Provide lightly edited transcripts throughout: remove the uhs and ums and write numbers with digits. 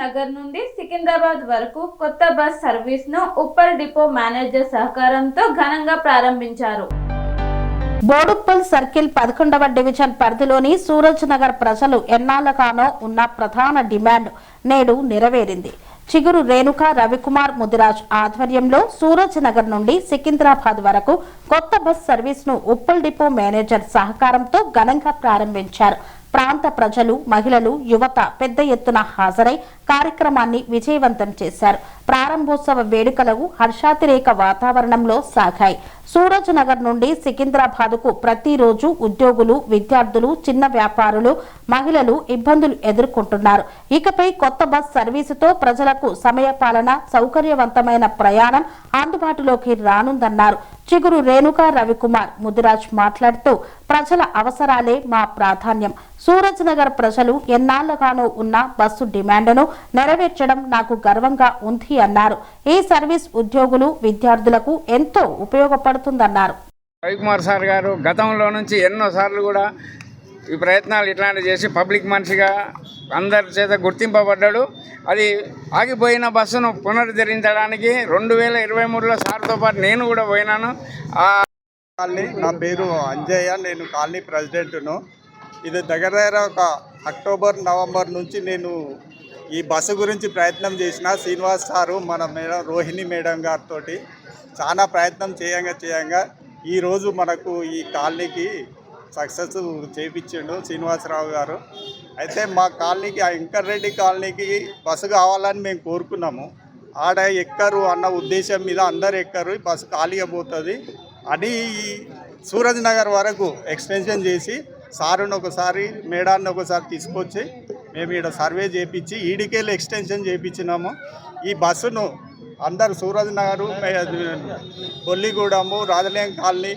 నగర్ నుండి సికింద్రాబాద్ వరకు కొత్త బస్ సర్వీస్ను ఉప్పల్ డిపో మేనేజర్ సహకారంతో ఘనంగా ప్రారంభించారు. బోడుప్పల్ సర్కిల్ 11వ డివిజన్ పరిధిలోని సూరజ్ నగర్ ప్రజలు ఎన్నాళ్ళగానో ఉన్న ప్రధాన డిమాండ్ నేడు నెరవేరింది. చిగురు రేణుక రవికుమార్ ముదిరాజ్ ఆధ్వర్యంలో సూరజ్ నగర్ నుండి సికింద్రాబాద్ వరకు కొత్త బస్ సర్వీస్ ను ఉప్పల్ డిపో మేనేజర్ సహకారంతో ఘనంగా ప్రారంభించారు. ప్రాంత ప్రజలు, మహిళలు, యువత పెద్ద ఎత్తున హాజరై కార్యక్రమాన్ని విజయవంతం చేశారు. ప్రారంభోత్సవ వేడుకలు హర్షాతిరేక వాతావరణంలో సాగాయి. సూరజ్ నగర్ నుండి సికింద్రాబాద్కు ప్రతిరోజు ఉద్యోగులు, విద్యార్థులు, చిన్న వ్యాపారులు, మహిళలు ఇబ్బందులు ఎదుర్కొంటున్నారు. ఇకపై కొత్త బస్ సర్వీసుతో ప్రజలకు సమయపాలన, సౌకర్యవంతమైన ప్రయాణం అందుబాటులోకి రానుందన్నారు. చిగురు రేణుక రవికుమార్ ముదిరాజ్ మాట్లాడుతూ, ప్రజల అవసరాలే మా ప్రాధాన్యం. సూరజ్ నగర్ ప్రజలు ఎన్నాళ్లుగానో ఉన్న బస్సు డిమాండ్ను నెరవేర్చడం నాకు గర్వంగా ఉంది అన్నారు. ఈ సర్వీస్ ఉద్యోగులు, విద్యార్థులకు ఎంతో ఉపయోగపడుతుందన్నారు. రవికుమార్ సార్ గారు గతంలో నుంచి ఎన్నోసార్లు కూడా ఈ ప్రయత్నాలు ఇట్లాంటివి చేసి పబ్లిక్ మనిషిగా అందరి చేత గుర్తింపబడ్డాడు. అది ఆగిపోయిన బస్సును పునరుద్ధరించడానికి 2023లో సార్తో పాటు నేను కూడా పోయినాను. నా పేరు అంజయ్య, నేను కాలనీ ప్రెసిడెంట్ను. ఇది దగ్గర ఒక అక్టోబర్, నవంబర్ నుంచి నేను ఈ బస్సు గురించి ప్రయత్నం చేసిన. శ్రీనివాస్ సారు, మన మేడం రోహిణి మేడం గారితో చాలా ప్రయత్నం చేయంగా ఈరోజు మనకు ఈ కాలనీకి సక్సెస్ చేయించిండు శ్రీనివాసరావు గారు. అయితే మా కాలనీకి, ఆ వెంకటరెడ్డి కాలనీకి బస్సు కావాలని మేము కోరుకున్నాము. ఆడ ఎక్కరు అన్న ఉద్దేశం మీద అందరు ఎక్కరు, బస్సు ఖాళీగా పోతుంది అని సూరజ్ నగర్ వరకు ఎక్స్టెన్షన్ చేసి సారుని ఒకసారి, మేడాన్ని ఒకసారి తీసుకొచ్చి మేము ఇక్కడ సర్వే చేయించి ఈడికేళ్ళు ఎక్స్టెన్షన్ చేయించినాము. ఈ బస్సును అందరు Suraj Nagar, Kolligudem, Rajalem colony,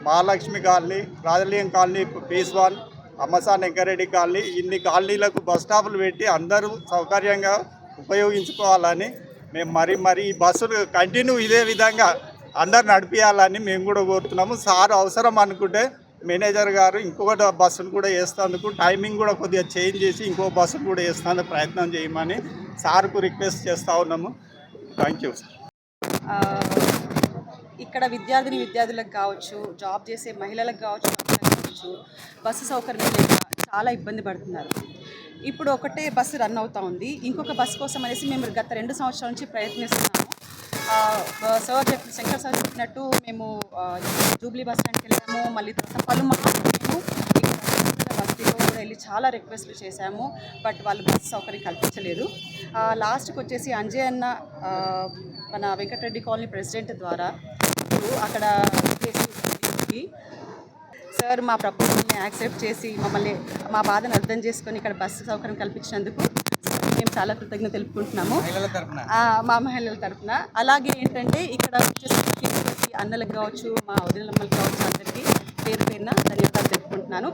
Mahalakshmi colony, Rajalem colony, phase 1, Ammasan Venkareddy colony, ఇన్ని కాలనీలకు బస్ స్టాపులు పెట్టి అందరూ సౌకర్యంగా ఉపయోగించుకోవాలని మేము మరి ఈ బస్సులు కంటిన్యూ ఇదే విధంగా అందరు నడిపించాలని మేము కూడా కోరుతున్నాము. సార్ అవసరం అనుకుంటే మేనేజర్ గారు ఇంకొక బస్సును కూడా వేస్తేందుకు టైమింగ్ కూడా కొద్దిగా చేంజ్ చేసి ఇంకో బస్సును కూడా వేస్తేందుకు ప్రయత్నం చేయమని సార్కు రిక్వెస్ట్ చేస్తూ ఉన్నాము. Thank you. ఇక్కడ విద్యార్థులకు కావచ్చు, జాబ్ చేసే మహిళలకు కావచ్చు, బస్సు సౌకర్యం లేక చాలా ఇబ్బంది పడుతున్నారు. ఇప్పుడు ఒకటే బస్సు రన్ అవుతూ ఉంది. ఇంకొక బస్సు కోసం అనేసి మేము గత 2 సంవత్సరాల నుంచి ప్రయత్నిస్తున్నాము. శంకర్ సార్ చెప్పినట్టు మేము జూబ్లీ బస్ స్టాండ్కి వెళ్ళాము. మళ్ళీ తర్వాత పలుమార్లు మేము బస్ డిపో కూడా వెళ్ళి చాలా రిక్వెస్ట్లు చేశాము. బట్ వాళ్ళు బస్సు సౌకర్యం కల్పించలేదు. లాస్ట్కి వచ్చేసి అంజయ్ అన్న, మన వెంకటరెడ్డి కాలనీ ప్రెసిడెంట్ ద్వారా ఇప్పుడు అక్కడ సార్ మా ప్రపోజల్ని యాక్సెప్ట్ చేసి మమ్మల్ని, మా బాధను అర్థం చేసుకొని ఇక్కడ బస్సు సౌకర్యం కల్పించినందుకు మేము చాలా కృతజ్ఞత తెలుపుకుంటున్నాము మా మహిళల తరఫున. అలాగే ఏంటంటే ఇక్కడ వచ్చేసి అన్నలకు కావచ్చు, మా వదినమ్మలకు కావచ్చు, అందరికీ పేరున ధన్యవాదాలు తెలుపుకుంటున్నాను.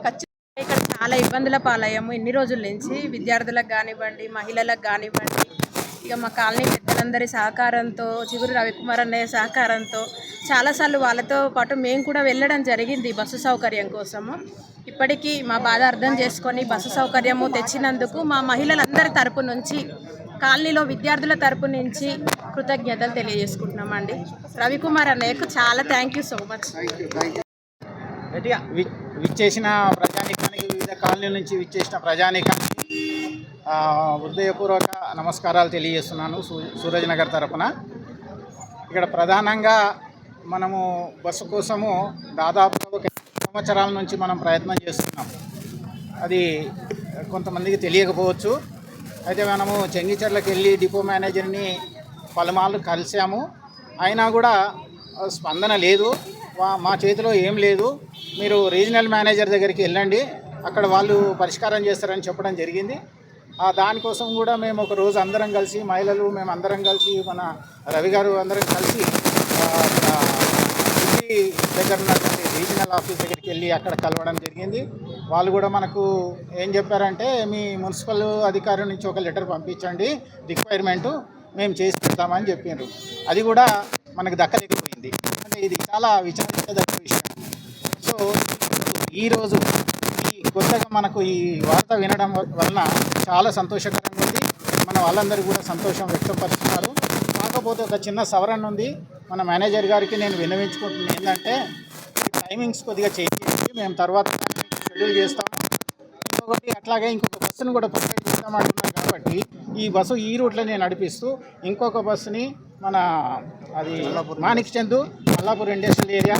ఇక్కడ చాలా ఇబ్బందుల పాలయ్యాము ఇన్ని రోజుల నుంచి. విద్యార్థులకు కానివ్వండి, మహిళలకు కానివ్వండి, ఇక మా కాలనీ పెద్దలందరి సహకారంతో, చిగురు రవికుమార్ అన్నయ్య సహకారంతో చాలాసార్లు వాళ్ళతో పాటు మేము కూడా వెళ్ళడం జరిగింది బస్సు సౌకర్యం కోసము. ఇప్పటికీ మా బాధ అర్థం చేసుకొని బస్సు సౌకర్యము తెచ్చినందుకు మా మహిళలందరి తరపు నుంచి, కాలనీలో విద్యార్థుల తరపు నుంచి కృతజ్ఞతలు తెలియజేసుకుంటున్నామండి. రవికుమార్ అన్నయ్యకు చాలా థ్యాంక్ యూ సో మచ్. విచ్చేసిన ప్రజానీకానికి, వివిధ కాలనీల నుంచి విచ్చేసిన ప్రజానీకానికి హృదయపూర్వక నమస్కారాలు తెలియజేస్తున్నాను సూరజ్ నగర్ తరపున. ఇక్కడ ప్రధానంగా మనము బస్సు కోసము దాదాపు ఒక 2 సంవత్సరాల నుంచి మనం ప్రయత్నం చేస్తున్నాం. అది కొంతమందికి తెలియకపోవచ్చు. అయితే మనము చెంగిచెర్లకు వెళ్ళి డిపో మేనేజర్ని పలుమార్లు కలిసాము. అయినా కూడా స్పందన లేదు. మా చేతిలో ఏం లేదు, మీరు రీజనల్ మేనేజర్ దగ్గరికి వెళ్ళండి, అక్కడ వాళ్ళు పరిష్కారం చేస్తారని చెప్పడం జరిగింది. దానికోసం కూడా మేము ఒక రోజు అందరం కలిసి, మహిళలు మేము అందరం కలిసి, మన రవి గారు అందరం కలిసి ఢిల్లీ దగ్గర ఉన్నటువంటి రీజనల్ ఆఫీస్ దగ్గరికి వెళ్ళి అక్కడ కలవడం జరిగింది. వాళ్ళు కూడా మనకు ఏం చెప్పారంటే, మీ మున్సిపల్ అధికారి నుంచి ఒక లెటర్ పంపించండి, రిక్వైర్మెంటు మేము చేసి పెడతామని చెప్పారు. అది కూడా మనకు దక్కలేకపోయింది. అంటే ఇది చాలా విచారించదగ్గ విషయం. సో ఈరోజు కొత్తగా మనకు ఈ వార్త వినడం వలన చాలా సంతోషకరంగా ఉంది. మన వాళ్ళందరూ కూడా సంతోషం వ్యక్తపరుస్తున్నారు. కాకపోతే ఒక చిన్న సవరణ ఉంది. మన మేనేజర్ గారికి నేను విన్నవించుకుంటున్నాను ఏంటంటే టైమింగ్స్ కొద్దిగా చేంజ్ చేసి మేము తర్వాత షెడ్యూల్ చేస్తాము. ఇంకొకటి అట్లాగే ఇంకొక బస్సును కూడా ప్రొవైడ్ చేస్తామంటున్నాను కాబట్టి ఈ బస్సు ఈ రూట్లోనే నడిపిస్తూ ఇంకొక బస్సుని మన అది మాణిక్ చందు మల్లాపూర్ ఇండస్ట్రియల్ ఏరియా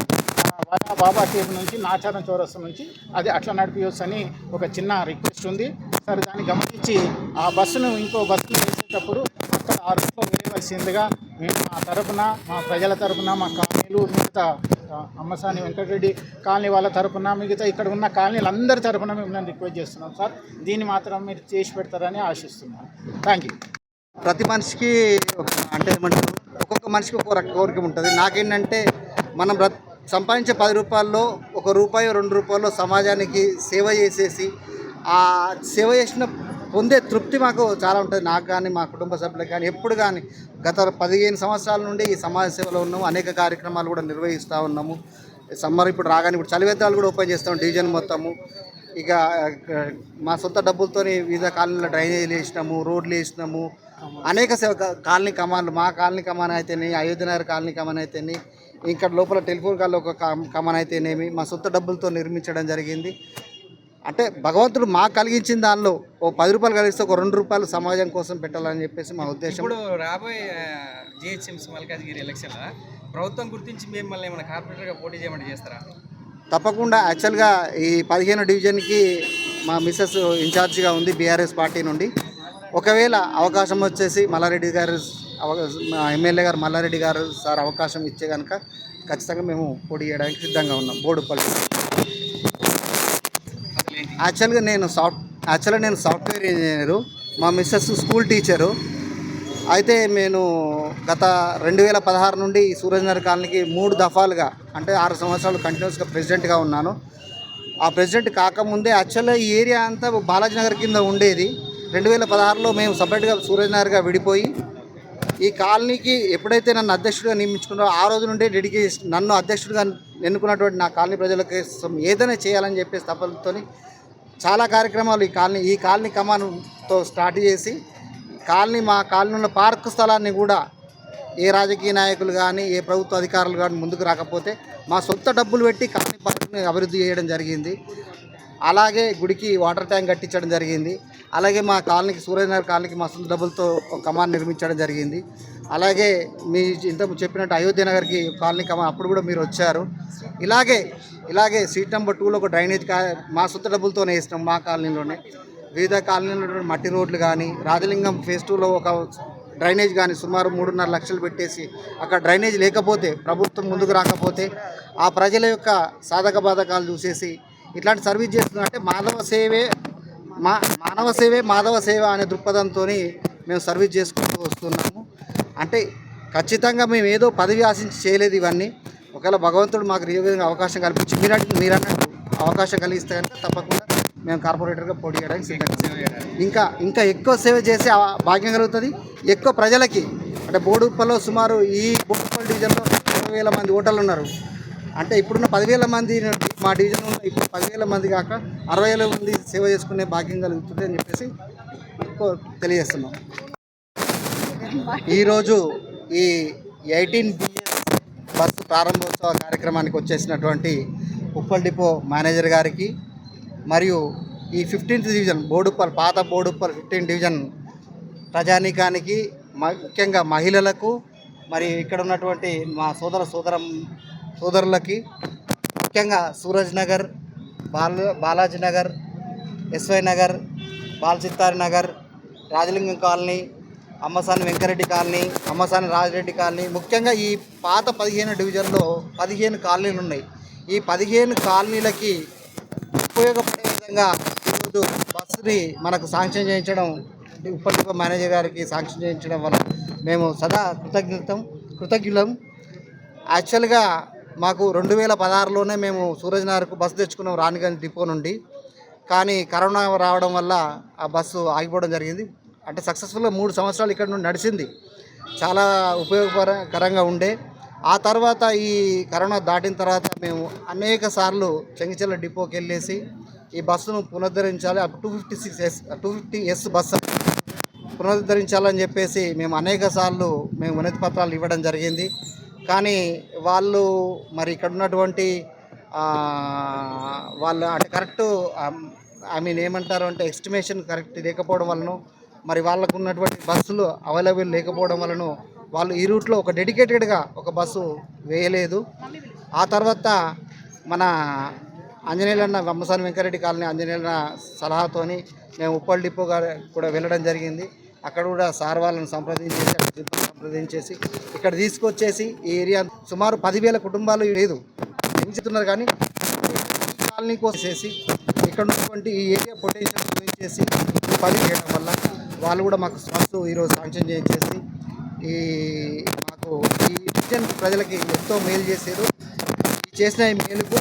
బాబా టీప్ నుంచి నాచారం చౌరస్తా నుంచి అది అట్లా నడిపించవచ్చు అని ఒక చిన్న రిక్వెస్ట్ ఉంది. సరే దాన్ని గమనించి ఆ బస్సును ఇంకో బస్సును వేసేటప్పుడు అక్కడ ఆ రూట్లో వేయవలసిందిగా మేము మా తరపున మా ప్రజల తరపున మా కాలనీలు మిగతా అమ్మసాని వెంకటరెడ్డి కాలనీ వాళ్ళ తరపున మిగతా ఇక్కడ ఉన్న కాలనీలు అందరి తరపున మేము రిక్వెస్ట్ చేస్తున్నాం సార్. దీన్ని మాత్రం మీరు చేసి పెడతారని ఆశిస్తున్నాను. Thank you. ప్రతి మనిషికి అంటే ఏమంటారు ఒక్కొక్క మనిషికి ఒక్కొక్క కోరిక ఉంటుంది. నాకేంటంటే మనం సంపాదించే 10 రూపాయల్లో ₹1 ₹2 సమాజానికి సేవ చేసేసి ఆ సేవ చేసిన పొందే తృప్తి మాకు చాలా ఉంటుంది. నాకు కానీ మా కుటుంబ సభ్యులకు కానీ ఎప్పుడు కానీ గత 15 సంవత్సరాల నుండి ఈ సమాజ సేవలో ఉన్నాము. అనేక కార్యక్రమాలు కూడా నిర్వహిస్తూ ఉన్నాము. సమ్మర్ ఇప్పుడు రాగానే ఇప్పుడు చలివేంద్రాలు కూడా ఓపెన్ చేస్తాము డివిజన్ మొత్తము. ఇక మా సొంత డబ్బులతో వివిధ కాలనీలో డ్రైనేజీలు వేసినాము, రోడ్లు వేసినాము. అనేక సేవ కాలనీ కమాన్లు మా కాలనీ కమాన్ అయితేనే, అయోధ్యనగర్ కాలనీ కమాన్ అయితేనే, ఇక్కడ లోపల టెలిఫోన్ కాల్లో ఒక కమాన్ అయితేనేమి మా సొంత డబ్బులతో నిర్మించడం జరిగింది. అంటే భగవంతుడు మాకు కలిగించిన దానిలో ఓ ₹10 కలిగిస్తే ఒక ₹2 సమాజం కోసం పెట్టాలని చెప్పేసి మా ఉద్దేశం. ఇప్పుడు రాబోయే జిహెచ్ఎంసీ మల్కాజ్గిరి ఎలక్షన్లో ప్రభుత్వం గుర్తించి మిమ్మల్ని ఏమైనా కార్పొరేటర్గా పోటీ చేయమంటే చేస్తారా? తప్పకుండా. యాక్చువల్గా ఈ 15 డివిజన్కి మా మిస్సెస్ ఇన్ఛార్జిగా ఉంది బీఆర్ఎస్ పార్టీ నుండి. ఒకవేళ అవకాశం వచ్చేసి మల్లారెడ్డి గారు మా ఎమ్మెల్యే గారు మల్లారెడ్డి గారు సార్ అవకాశం ఇచ్చే కనుక ఖచ్చితంగా మేము పోటీ చేయడానికి సిద్ధంగా ఉన్నాం. బోడుపల్లి యాక్చువల్గా నేను సాఫ్ట్వేర్ ఇంజనీరు, మా మిస్సెస్ స్కూల్ టీచరు. అయితే నేను గత 2016 నుండి సూరజ్నగర్ కాలనీకి 3 దఫాలుగా అంటే 6 సంవత్సరాలు కంటిన్యూస్గా ప్రెసిడెంట్గా ఉన్నాను. ఆ ప్రెసిడెంట్ కాకముందే యాక్చువల్గా ఈ ఏరియా అంతా బాలాజీ నగర్ కింద ఉండేది. 2016లో మేము సపరేట్గా సూరజ్నగర్గా విడిపోయి ఈ కాలనీకి ఎప్పుడైతే నన్ను అధ్యక్షుడిగా నియమించుకున్నారో ఆ రోజు నుండి డెడికేషన్ నన్ను అధ్యక్షుడిగా ఎన్నుకున్నటువంటి నా కాలనీ ప్రజలకి ఏదైనా చేయాలని చెప్పేసి తపనతో చాలా కార్యక్రమాలు ఈ కాలనీ కమాన్తో స్టార్ట్ చేసి మా కాలనీ ఉన్న పార్కు స్థలాన్ని కూడా ఏ రాజకీయ నాయకులు కానీ ఏ ప్రభుత్వ అధికారులు కానీ ముందుకు రాకపోతే మా సొంత డబ్బులు పెట్టి కాలనీ పార్కుని అభివృద్ధి చేయడం జరిగింది. అలాగే గుడికి వాటర్ ట్యాంక్ కట్టించడం జరిగింది. అలాగే మా కాలనీకి సూర్యనగర్ కాలనీకి మా సొంత డబ్బులతో ఒక కమాన్ నిర్మించడం జరిగింది. అలాగే మీ ఇంత చెప్పినట్టు అయోధ్యనగర్కి కాలనీ కమాన్ అప్పుడు కూడా మీరు వచ్చారు. ఇలాగే స్ట్రీట్ నెంబర్ 2లో ఒక డ్రైనేజ్ మా సొంత డబ్బులతోనే వేసినాం. మా కాలనీలోనే వివిధ కాలనీలో మట్టి రోడ్లు కానీ రాజలింగం ఫేజ్ 2లో ఒక డ్రైనేజ్ కానీ సుమారు 3.5 లక్షలు పెట్టేసి అక్కడ డ్రైనేజ్ లేకపోతే ప్రభుత్వం ముందుకు రాకపోతే ఆ ప్రజల యొక్క సాధక బాధకాలు చూసేసి ఇట్లాంటి సర్వీస్ చేస్తుందంటే మానవ సేవే మాధవ సేవ అనే దృక్పథంతో మేము సర్వీస్ చేసుకుంటూ వస్తున్నాము. అంటే ఖచ్చితంగా మేము ఏదో పదవి ఆశించి చేయలేదు ఇవన్నీ. ఒకవేళ భగవంతుడు మాకు విధంగా అవకాశం కల్పించి మీరన్నట్టు అవకాశం కలిగిస్తే కనుక తప్పకుండా మేము కార్పొరేటర్గా పోటీ చేయడానికి సిద్ధంగా ఇంకా ఎక్కువ సేవ చేసే భాగ్యం కలుగుతుంది. ఎక్కువ ప్రజలకి అంటే బోడుప్పల్లో సుమారు ఈ బోడుప్పల్ డివిజన్లో 20,000 మంది ఓటర్లు ఉన్నారు. అంటే ఇప్పుడున్న 10,000 మంది మా డివిజన్ ఉన్న ఇప్పుడు 10,000 మంది కాక 60,000 మంది సేవ చేసుకునే భాగ్యం కలుగుతుంది అని చెప్పేసి తెలియజేస్తున్నాం. ఈరోజు ఈ 18BS బస్సు ప్రారంభోత్సవ కార్యక్రమానికి వచ్చేసినటువంటి ఉప్పల్ డిపో మేనేజర్ గారికి మరియు ఈ 15th డివిజన్ పాత బోడుప్పల్ 15th డివిజన్ ప్రజానీకానికి ముఖ్యంగా మహిళలకు మరి ఇక్కడ ఉన్నటువంటి మా సోదరులకి ముఖ్యంగా Suraj Nagar, Balaji Nagar, SY Nagar, Balachittari Nagar, Rajalingam colony, Ammasani Venkareddy colony, Ammasani Rajareddy colony, ముఖ్యంగా ఈ పాత 15 డివిజన్లో 15 కాలనీలు ఉన్నాయి. ఈ 15 కాలనీలకి ఉపయోగపడే విధంగా ఈరోజు బస్సుని మనకు శాంక్షన్ చేయించడం ఉప్పల్ డిపో మేనేజర్ గారికి శాంక్షన్ చేయించడం వల్ల మేము సదా కృతజ్ఞులం. యాక్చువల్గా మాకు 2016లోనే మేము సూరజ్నగర్కు బస్సు తెచ్చుకున్నాం రాణిగంజ్ డిపో నుండి. కానీ కరోనా రావడం వల్ల ఆ బస్సు ఆగిపోవడం జరిగింది. అంటే సక్సెస్ఫుల్గా 3 సంవత్సరాలు ఇక్కడ నుండి నడిచింది. చాలా ఉపయోగకరంగా ఉండే. ఆ తర్వాత ఈ కరోనా దాటిన తర్వాత మేము అనేక సార్లు చెంగిచెర్ల డిపోకి వెళ్ళేసి ఈ బస్సును పునరుద్ధరించాలి. 250S బస్సు పునరుద్ధరించాలని చెప్పేసి మేము అనేక సార్లు మేము వినతి పత్రాలు ఇవ్వడం జరిగింది. కానీ వాళ్ళు మరి ఇక్కడ ఉన్నటువంటి వాళ్ళు అంటే కరెక్ట్ ఏమంటారు అంటే ఎస్టిమేషన్ కరెక్ట్ లేకపోవడం వలన, మరి వాళ్ళకు ఉన్నటువంటి బస్సులు అవైలబుల్ లేకపోవడం వలన వాళ్ళు ఈ రూట్లో ఒక డెడికేటెడ్గా ఒక బస్సు వేయలేదు. ఆ తర్వాత మన ఆంజనేయులన్న వమ్మసాని వెంకరెడ్డి కాలనీ ఆంజనేయులన్న సలహాతోని మేము ఉప్పల్ డిపో కూడా వెళ్ళడం జరిగింది. అక్కడ కూడా సార్ వాళ్ళని సంప్రదించేసి ఇక్కడ తీసుకొచ్చేసి ఈ ఏరియా సుమారు 10,000 కుటుంబాలు లేదు పెంచుతున్నారు. కానీ కాలనీ కోసం చేసి ఇక్కడ ఉన్నటువంటి ఈ ఏరియా పొటెన్షియల్ గురించేసి పని చేయడం వల్ల వాళ్ళు కూడా మాకు స్పష్టం ఈరోజు శాంక్షన్ చేసి మాకు ఈ డివిజన్ ప్రజలకి ఎంతో మేలు చేశారు. చేసిన ఈ మేలుకు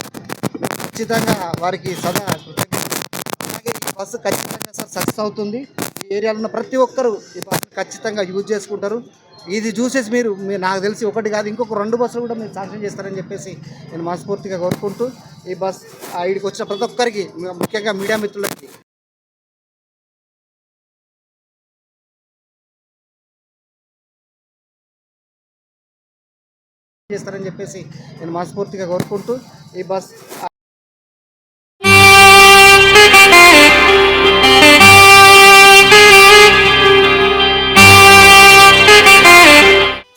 ఖచ్చితంగా వారికి సదా కృతజ్ఞతలు. అలాగే ఈ బస్సు ఖచ్చితంగా సక్సెస్ అవుతుంది. ఈ ఏరియాలో ఉన్న ప్రతి ఒక్కరూ ఈ బస్సు ఖచ్చితంగా యూజ్ చేసుకుంటారు. ఇది చూసేసి మీరు నాకు తెలిసి ఒకటి కాదు ఇంకొక 2 బస్సులు కూడా మీరు శాంక్షన్ చేస్తారని చెప్పేసి నేను మనస్ఫూర్తిగా కోరుకుంటూ ఈ బస్ ఇక్కడికి వచ్చిన ప్రతి ఒక్కరికి ముఖ్యంగా మీడియా మిత్రులకి చేస్తారని చెప్పేసి నేను మనస్ఫూర్తిగా కోరుకుంటూ ఈ బస్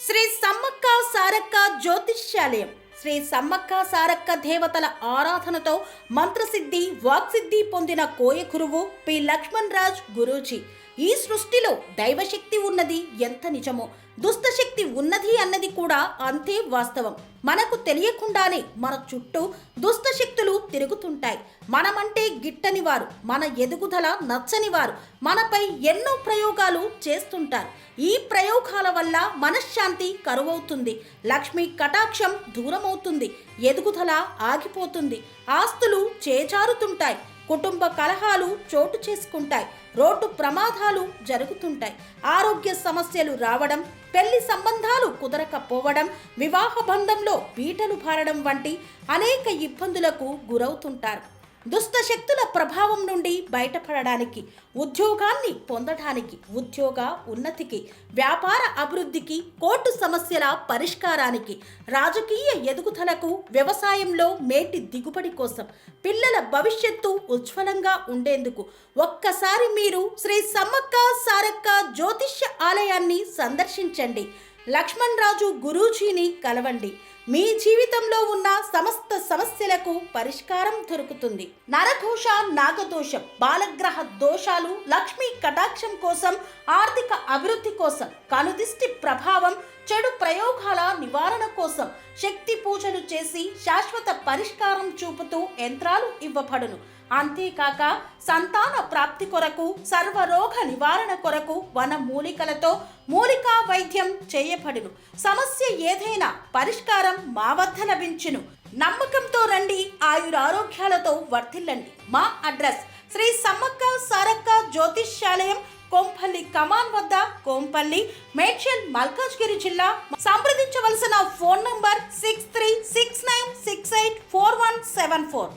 శ్రీ సమ్మక్క సారక్క జ్యోతిష్యాలయం శ్రీ సమ్మక్క సారక్క దేవతల ఆరాధనతో మంత్రసిద్ధి వాక్సిద్ధి పొందిన కోయ గురువు పి లక్ష్మణ్ రాజ్ గురూజీ. ఈ సృష్టిలో దైవశక్తి ఉన్నది ఎంత నిజమో, దుష్టశక్తి ఉన్నది అన్నది కూడా అంతే వాస్తవం. మనకు తెలియకుండానే మన చుట్టూ దుష్టశక్తులు తిరుగుతుంటాయి. మనమంటే గిట్టని వారు, మన ఎదుగుదల నచ్చని వారు మనపై ఎన్నో ప్రయోగాలు చేస్తుంటారు. ఈ ప్రయోగాల వల్ల మనశ్శాంతి కరువవుతుంది, లక్ష్మీ కటాక్షం దూరమవుతుంది, ఎదుగుదల ఆగిపోతుంది, ఆస్తులు చేజారుతుంటాయి, కుటుంబ కలహాలు చోటు చేసుకుంటాయి, రోడ్డు ప్రమాదాలు జరుగుతుంటాయి, ఆరోగ్య సమస్యలు రావడం, పెళ్లి సంబంధాలు కుదరకపోవడం, వివాహ బంధంలో పీటలు భారడం వంటి అనేక ఇబ్బందులకు గురవుతుంటారు. దుష్టశక్తుల ప్రభావం నుండి బయటపడడానికి, ఉద్యోగాన్ని పొందడానికి, ఉద్యోగ ఉన్నతికి, వ్యాపార అభివృద్ధికి, కోర్టు సమస్యల పరిష్కారానికి, రాజకీయ ఎదుగుదలకు, వ్యవసాయంలో మేటి దిగుబడి కోసం, పిల్లల భవిష్యత్తు ఉజ్వలంగా ఉండేందుకు ఒక్కసారి మీరు శ్రీ సమ్మక్క సారక్క జ్యోతిష్య ఆలయాన్ని సందర్శించండి. లక్ష్మణ్ రాజు గురూజీని కలవండి. మీ జీవితంలో ఉన్న సమస్త సమస్యలకు పరిష్కారం దొరుకుతుంది. నరదోష, నాగదోషం, బాలగ్రహ దోషాలు, లక్ష్మీ కటాక్షం కోసం, ఆర్థిక అభివృద్ధి కోసం, కనుదిష్టి ప్రభావం, చెడు ప్రయోగాల నివారణ కోసం శక్తి పూజలు చేసి శాశ్వత పరిష్కారం చూపుతూ యంత్రాలు ఇవ్వబడును. అంతేకాక సంతాన ప్రాప్తి కొరకు, సర్వరోగ నివారణ కొరకు వన మూలికలతో మూలికా వైద్యం చేయబడును. సమస్య ఏదైనా పరిష్కారం మా వద్ద లభించును. నమ్మకంతో రండి, ఆయురారోగ్యాలతో వర్ధిల్లండి. మా అడ్రస్ శ్రీ సమ్మక్క సారక్క జ్యోతిష్యాలయం, కోంపల్లి కమాన్ వద్ద, కోంపల్లి, మేడ్చల్, మల్కాజ్గిరి జిల్లా. సంప్రదించవలసిన ఫోన్ నంబర్ 6369684174.